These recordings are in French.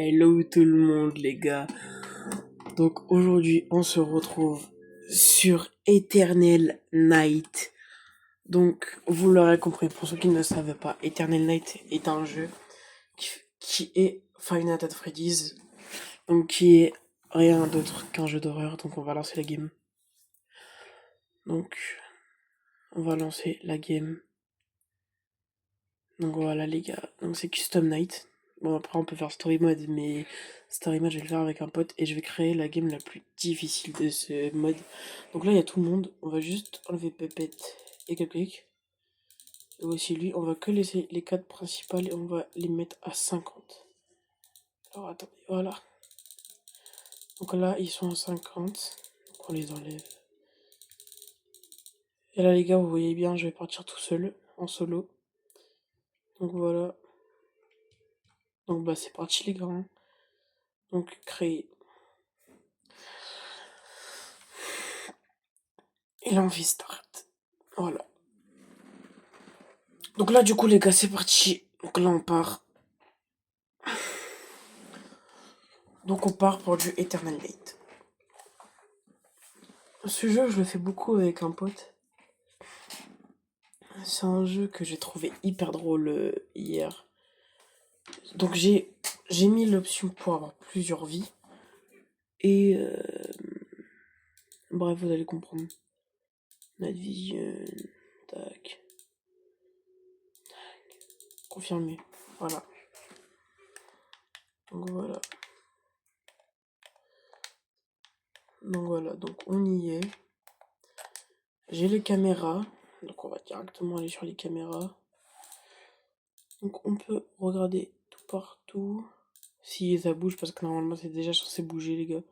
Hello tout le monde les gars. Donc aujourd'hui on se retrouve sur Eternal Night. Donc vous l'aurez compris, pour ceux qui ne le savaient pas, Eternal Night est un jeu qui est Five Nights at Freddy's. Donc qui est rien d'autre qu'un jeu d'horreur. Donc on va lancer la game. Donc on va lancer la game. Donc voilà les gars. Donc c'est Custom Night. Bon après on peut faire Story Mode, mais Story Mode je vais le faire avec un pote et je vais créer la game la plus difficile de ce mode. Donc là il y a tout le monde, on va juste enlever Pépette et Cupcake. Et aussi lui, on va que laisser les 4 principales et on va les mettre à 50. Alors attendez, voilà. Donc là ils sont à 50, donc on les enlève. Et là les gars vous voyez bien je vais partir tout seul, en solo. Donc voilà. Donc bah c'est parti les gars. Donc créer. Et là on fait start. Voilà. Donc là du coup les gars c'est parti. Donc là on part. Donc on part pour du Eternal Night. Ce jeu je le fais beaucoup avec un pote. C'est un jeu que j'ai trouvé hyper drôle hier. Donc j'ai mis l'option pour avoir plusieurs vies. Et bref vous allez comprendre. Night Vision. Tac. Confirmé. Voilà. Donc voilà. Donc voilà. Donc on y est. J'ai les caméras. Donc on va directement aller sur les caméras. Donc on peut regarder tout partout. Si ça bouge, parce que normalement c'est déjà censé bouger les gars.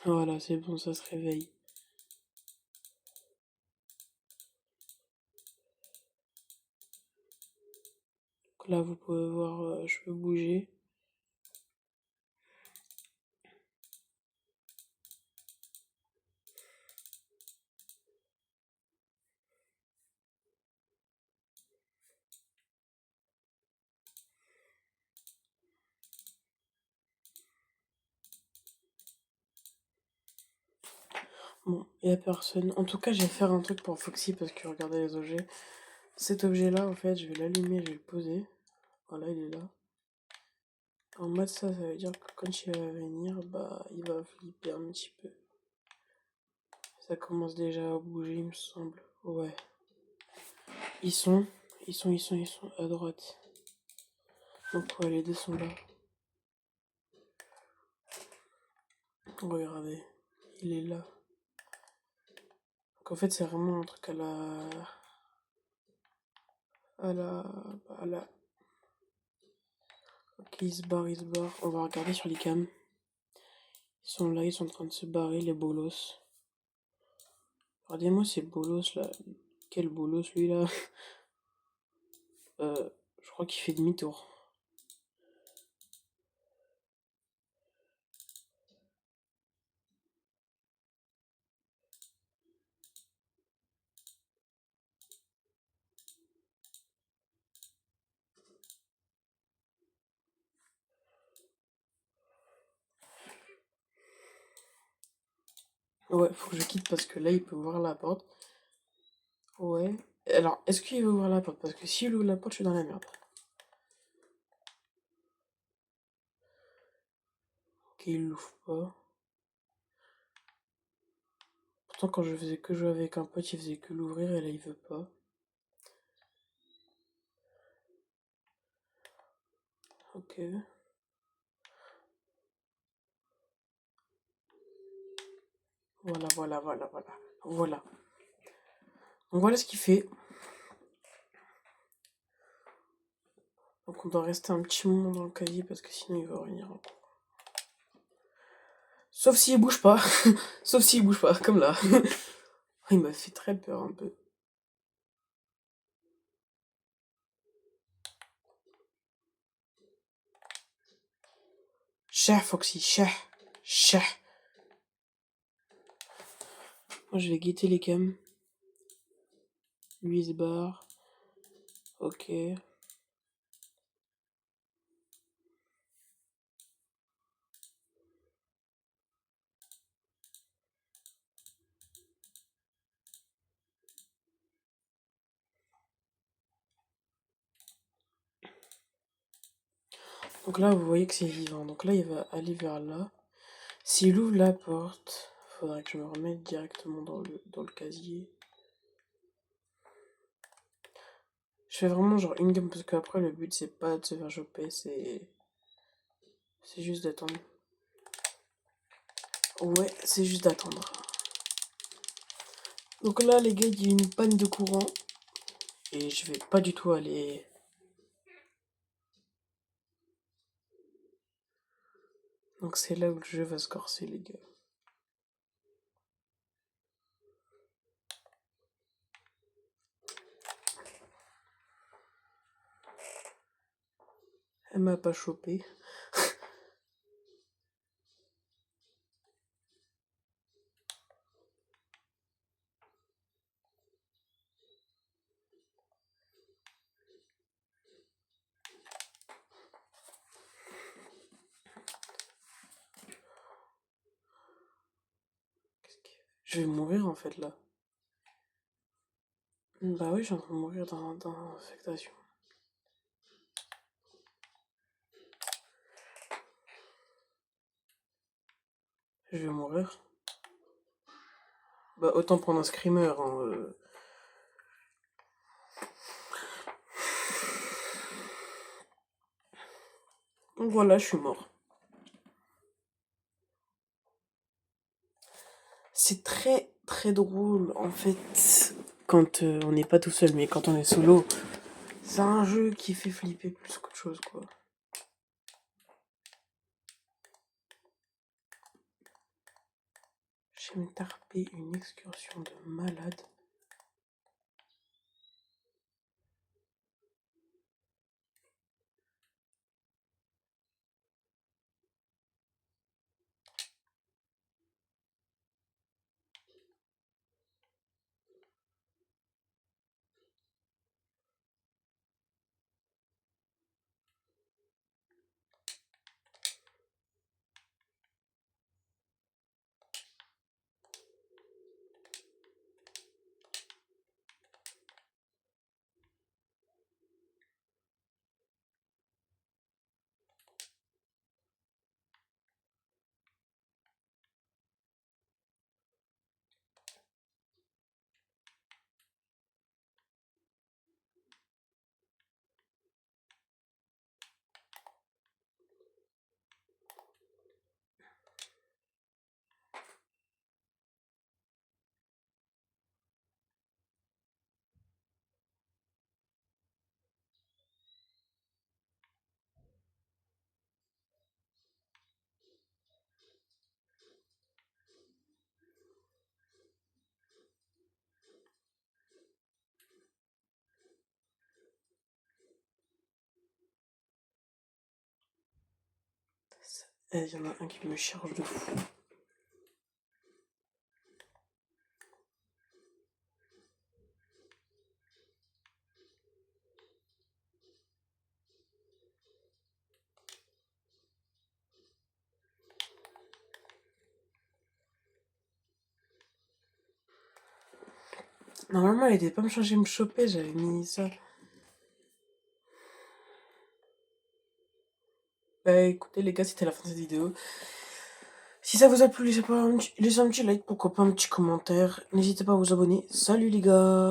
Voilà, c'est bon, ça se réveille. Donc là vous pouvez voir, je peux bouger. Bon, il n'y a personne. En tout cas, je vais faire un truc pour Foxy parce que regardez les objets. Cet objet-là, en fait, je vais l'allumer, je vais le poser. Voilà, il est là. En mode ça, ça veut dire que quand il va venir, bah, il va flipper un petit peu. Ça commence déjà à bouger, il me semble. Ouais. Ils sont, ils sont à droite. Donc ouais, les deux sont là. Regardez, il est là. Donc en fait, c'est vraiment un truc à la. Ok, il se barre, il se barre. On va regarder sur les cams. Ils sont là, ils sont en train de se barrer, les bolos. Regardez-moi ces bolos là. Quel bolos lui là. Je crois qu'il fait demi-tour. Ouais, faut que je quitte parce que là il peut ouvrir la porte. Ouais. Alors, est-ce qu'il va ouvrir la porte? Parce que s'il ouvre la porte, je suis dans la merde. Ok, il l'ouvre pas. Pourtant, quand je faisais que jouer avec un pote, il faisait que l'ouvrir et là il veut pas. Ok. Voilà, voilà, voilà, voilà. Voilà. Donc voilà ce qu'il fait. Donc on doit rester un petit moment dans le casier parce que sinon il va revenir. Sauf s'il bouge pas. Sauf s'il bouge pas, comme là. Il m'a fait très peur un peu. Cher Foxy, cher. Cher. Moi je vais guetter les cams. Lui il se barre. Ok. Donc là, vous voyez que c'est vivant. Donc là, il va aller vers là. S'il ouvre la porte, faudrait que je me remette directement dans le casier. Je fais vraiment genre une game parce qu'après, le but, c'est pas de se faire choper, c'est juste d'attendre. Ouais, c'est juste d'attendre. Donc là, les gars, il y a une panne de courant. Et je vais pas du tout aller. Donc c'est là où le jeu va se corser, les gars. Elle m'a pas chopé. Je vais mourir en fait là. Bah oui, je suis en train de mourir dans l'infectation. Je vais mourir. Bah autant prendre un screamer. Hein. Donc voilà, je suis mort. C'est très très drôle en fait quand on n'est pas tout seul, mais quand on est solo, c'est un jeu qui fait flipper plus qu'autre chose quoi. J'ai me tarpé une excursion de malade. Il y en a un qui me charge de fou. Normalement, elle était pas me changer me choper, j'avais mis ça. Bah écoutez les gars, c'était la fin de cette vidéo. Si ça vous a plu, laissez un petit like, pourquoi pas un petit commentaire. N'hésitez pas à vous abonner. Salut les gars!